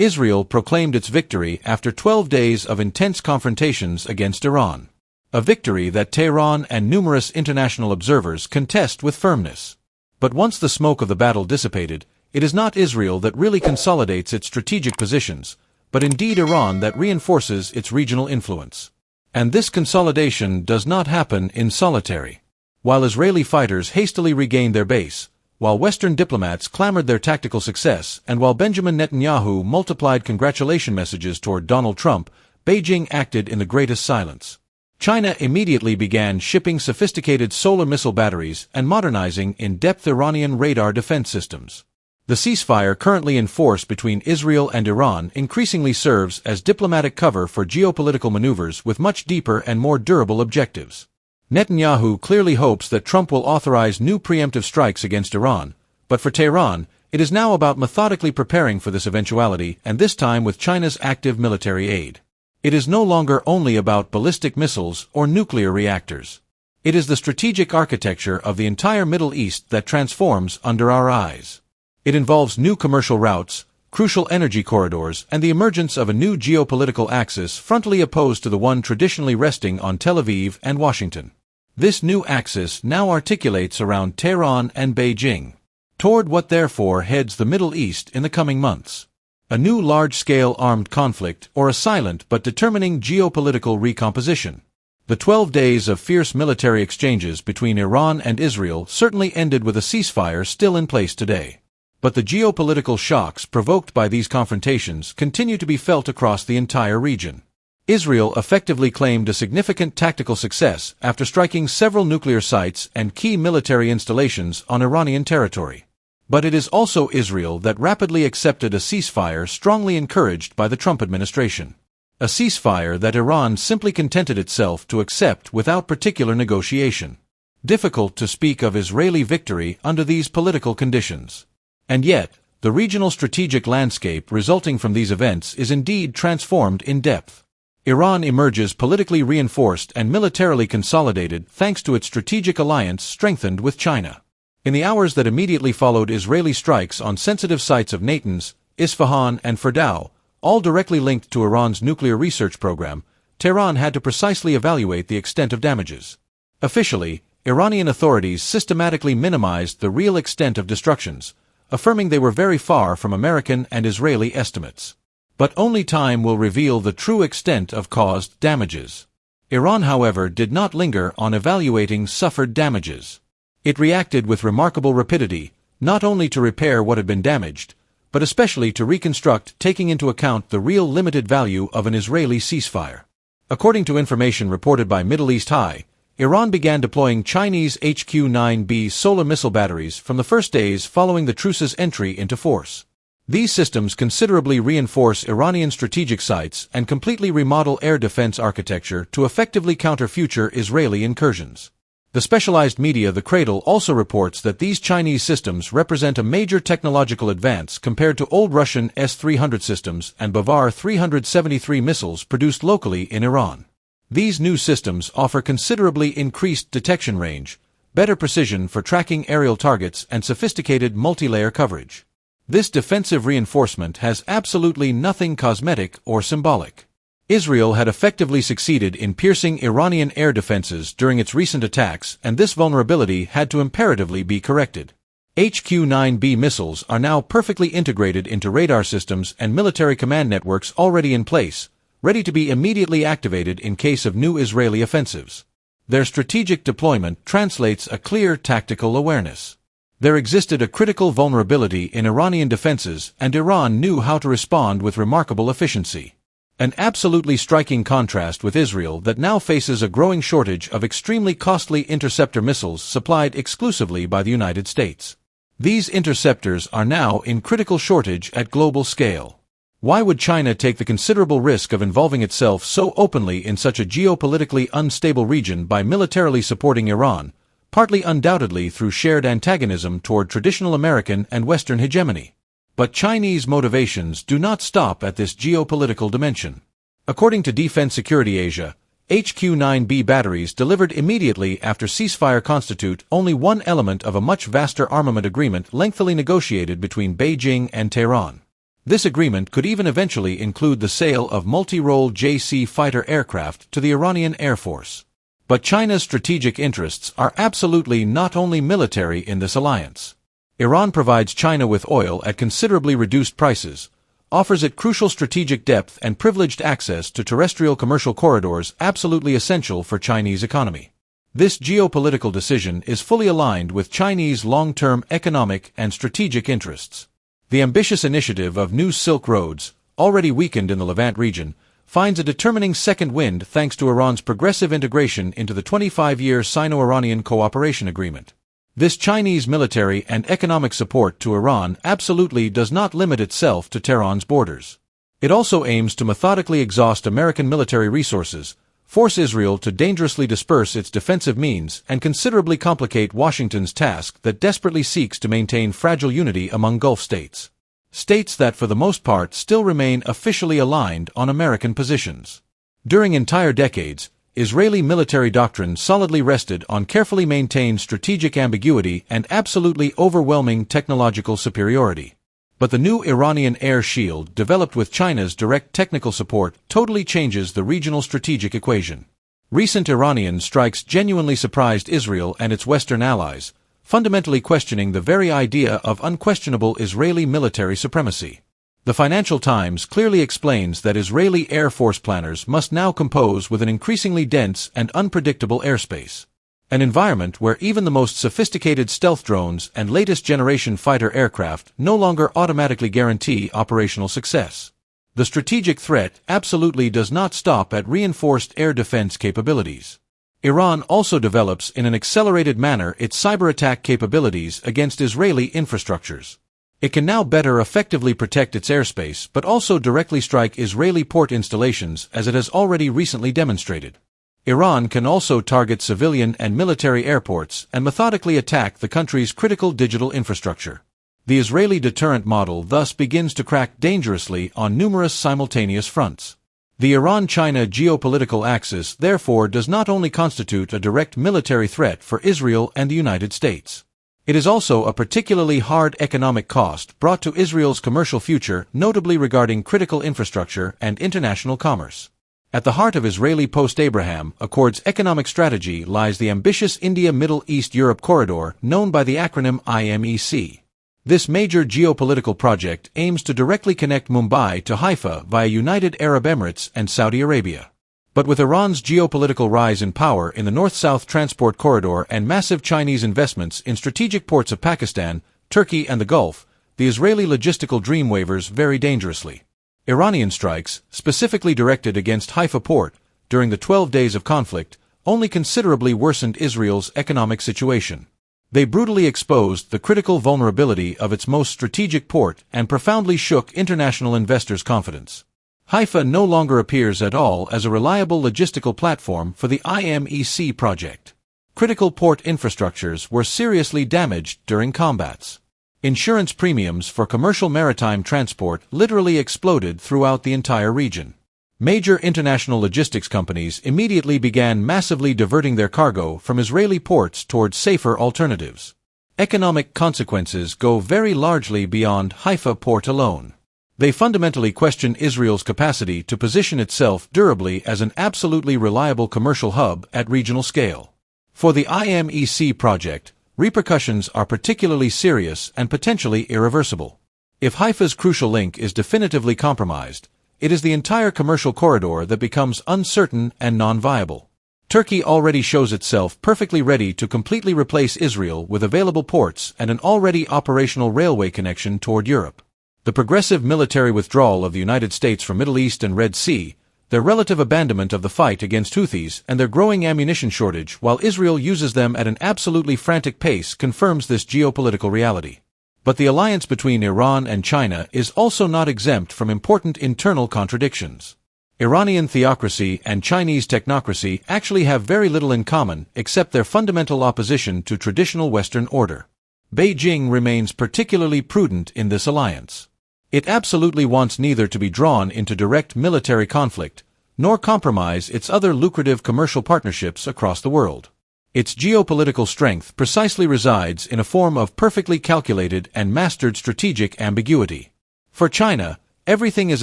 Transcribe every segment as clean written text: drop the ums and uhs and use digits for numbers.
Israel proclaimed its victory after 12 days of intense confrontations against Iran. A victory that Tehran and numerous international observers contest with firmness. But once the smoke of the battle dissipated, it is not Israel that really consolidates its strategic positions, but indeed Iran that reinforces its regional influence. And this consolidation does not happen in solitary. While Israeli fighters hastily regained their base, while Western diplomats clamored their tactical success, and while Benjamin Netanyahu multiplied congratulation messages toward Donald Trump, Beijing acted in the greatest silence. China immediately began shipping sophisticated solar missile batteries and modernizing in-depth Iranian radar defense systems. The ceasefire currently in force between Israel and Iran increasingly serves as diplomatic cover for geopolitical maneuvers with much deeper and more durable objectives. Netanyahu clearly hopes that Trump will authorize new preemptive strikes against Iran, but for Tehran, it is now about methodically preparing for this eventuality, and this time with China's active military aid. It is no longer only about ballistic missiles or nuclear reactors. It is the strategic architecture of the entire Middle East that transforms under our eyes. It involves new commercial routes, crucial energy corridors, and the emergence of a new geopolitical axis frontally opposed to the one traditionally resting on Tel Aviv and Washington. This new axis now articulates around Tehran and Beijing, toward what therefore heads the Middle East in the coming months. A new large-scale armed conflict or a silent but determining geopolitical recomposition. The 12 days of fierce military exchanges between Iran and Israel certainly ended with a ceasefire still in place today. But the geopolitical shocks provoked by these confrontations continue to be felt across the entire region. Israel effectively claimed a significant tactical success after striking several nuclear sites and key military installations on Iranian territory. But it is also Israel that rapidly accepted a ceasefire strongly encouraged by the Trump administration. A ceasefire that Iran simply contented itself to accept without particular negotiation. Difficult to speak of Israeli victory under these political conditions. And yet, the regional strategic landscape resulting from these events is indeed transformed in depth. Iran emerges politically reinforced and militarily consolidated thanks to its strategic alliance strengthened with China. In the hours that immediately followed Israeli strikes on sensitive sites of Natanz, Isfahan, and Fordow, all directly linked to Iran's nuclear research program, Tehran had to precisely evaluate the extent of damages. Officially, Iranian authorities systematically minimized the real extent of destructions, affirming they were very far from American and Israeli estimates. But only time will reveal the true extent of caused damages. Iran, however, did not linger on evaluating suffered damages. It reacted with remarkable rapidity, not only to repair what had been damaged, but especially to reconstruct, taking into account the real limited value of an Israeli ceasefire. According to information reported by Middle East Eye, Iran began deploying Chinese HQ-9B solar missile batteries from the first days following the truce's entry into force. These systems considerably reinforce Iranian strategic sites and completely remodel air defense architecture to effectively counter future Israeli incursions. The specialized media The Cradle also reports that these Chinese systems represent a major technological advance compared to old Russian S-300 systems and Bavar 373 missiles produced locally in Iran. These new systems offer considerably increased detection range, better precision for tracking aerial targets, and sophisticated multi-layer coverage. This defensive reinforcement has absolutely nothing cosmetic or symbolic. Israel had effectively succeeded in piercing Iranian air defenses during its recent attacks, and this vulnerability had to imperatively be corrected. HQ-9B missiles are now perfectly integrated into radar systems and military command networks already in place, ready to be immediately activated in case of new Israeli offensives. Their strategic deployment translates a clear tactical awareness. There existed a critical vulnerability in Iranian defenses, and Iran knew how to respond with remarkable efficiency. An absolutely striking contrast with Israel that now faces a growing shortage of extremely costly interceptor missiles supplied exclusively by the United States. These interceptors are now in critical shortage at global scale. Why would China take the considerable risk of involving itself so openly in such a geopolitically unstable region by militarily supporting Iran, partly undoubtedly through shared antagonism toward traditional American and Western hegemony? But Chinese motivations do not stop at this geopolitical dimension. According to Defense Security Asia, HQ-9B batteries delivered immediately after ceasefire constitute only one element of a much vaster armament agreement lengthily negotiated between Beijing and Tehran. This agreement could even eventually include the sale of multi-role JC fighter aircraft to the Iranian Air Force. But China's strategic interests are absolutely not only military in this alliance. Iran provides China with oil at considerably reduced prices, offers it crucial strategic depth and privileged access to terrestrial commercial corridors absolutely essential for Chinese economy. This geopolitical decision is fully aligned with Chinese long-term economic and strategic interests. The ambitious initiative of new Silk Roads, already weakened in the Levant region, finds a determining second wind thanks to Iran's progressive integration into the 25-year Sino-Iranian Cooperation Agreement. This Chinese military and economic support to Iran absolutely does not limit itself to Tehran's borders. It also aims to methodically exhaust American military resources, force Israel to dangerously disperse its defensive means, and considerably complicate Washington's task that desperately seeks to maintain fragile unity among Gulf states. States that for the most part still remain officially aligned on American positions. During entire decades, Israeli military doctrine solidly rested on carefully maintained strategic ambiguity and absolutely overwhelming technological superiority. But the new Iranian air shield, developed with China's direct technical support, totally changes the regional strategic equation. Recent Iranian strikes genuinely surprised Israel and its Western allies, fundamentally questioning the very idea of unquestionable Israeli military supremacy. The Financial Times clearly explains that Israeli Air Force planners must now compose with an increasingly dense and unpredictable airspace. An environment where even the most sophisticated stealth drones and latest generation fighter aircraft no longer automatically guarantee operational success. The strategic threat absolutely does not stop at reinforced air defense capabilities. Iran also develops in an accelerated manner its cyber attack capabilities against Israeli infrastructures. It can now better effectively protect its airspace but also directly strike Israeli port installations as it has already recently demonstrated. Iran can also target civilian and military airports and methodically attack the country's critical digital infrastructure. The Israeli deterrent model thus begins to crack dangerously on numerous simultaneous fronts. The Iran-China geopolitical axis therefore does not only constitute a direct military threat for Israel and the United States. It is also a particularly hard economic cost brought to Israel's commercial future, notably regarding critical infrastructure and international commerce. At the heart of Israeli post-Abraham Accords economic strategy lies the ambitious India-Middle East-Europe corridor known by the acronym IMEC. This major geopolitical project aims to directly connect Mumbai to Haifa via United Arab Emirates and Saudi Arabia. But with Iran's geopolitical rise in power in the north-south transport corridor and massive Chinese investments in strategic ports of Pakistan, Turkey and the Gulf, the Israeli logistical dream wavers very dangerously. Iranian strikes, specifically directed against Haifa port, during the 12 days of conflict, only considerably worsened Israel's economic situation. They brutally exposed the critical vulnerability of its most strategic port and profoundly shook international investors' confidence. Haifa no longer appears at all as a reliable logistical platform for the IMEC project. Critical port infrastructures were seriously damaged during combats. Insurance premiums for commercial maritime transport literally exploded throughout the entire region. Major international logistics companies immediately began massively diverting their cargo from Israeli ports towards safer alternatives. Economic consequences go very largely beyond Haifa port alone. They fundamentally question Israel's capacity to position itself durably as an absolutely reliable commercial hub at regional scale. For the IMEC project, repercussions are particularly serious and potentially irreversible. If Haifa's crucial link is definitively compromised, it is the entire commercial corridor that becomes uncertain and non-viable. Turkey already shows itself perfectly ready to completely replace Israel with available ports and an already operational railway connection toward Europe. The progressive military withdrawal of the United States from Middle East and Red Sea, their relative abandonment of the fight against Houthis, and their growing ammunition shortage while Israel uses them at an absolutely frantic pace confirms this geopolitical reality. But the alliance between Iran and China is also not exempt from important internal contradictions. Iranian theocracy and Chinese technocracy actually have very little in common except their fundamental opposition to traditional Western order. Beijing remains particularly prudent in this alliance. It absolutely wants neither to be drawn into direct military conflict, nor compromise its other lucrative commercial partnerships across the world. Its geopolitical strength precisely resides in a form of perfectly calculated and mastered strategic ambiguity. For China, everything is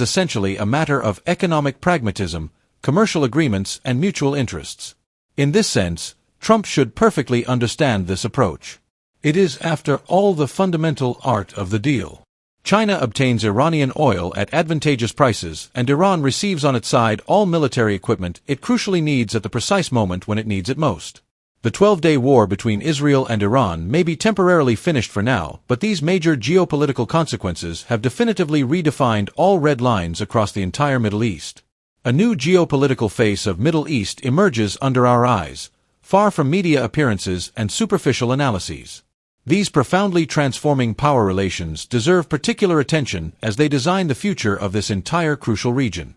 essentially a matter of economic pragmatism, commercial agreements, and mutual interests. In this sense, Trump should perfectly understand this approach. It is, after all, the fundamental art of the deal. China obtains Iranian oil at advantageous prices, and Iran receives on its side all military equipment it crucially needs at the precise moment when it needs it most. The 12-day war between Israel and Iran may be temporarily finished for now, but these major geopolitical consequences have definitively redefined all red lines across the entire Middle East. A new geopolitical face of Middle East emerges under our eyes, far from media appearances and superficial analyses. These profoundly transforming power relations deserve particular attention as they design the future of this entire crucial region.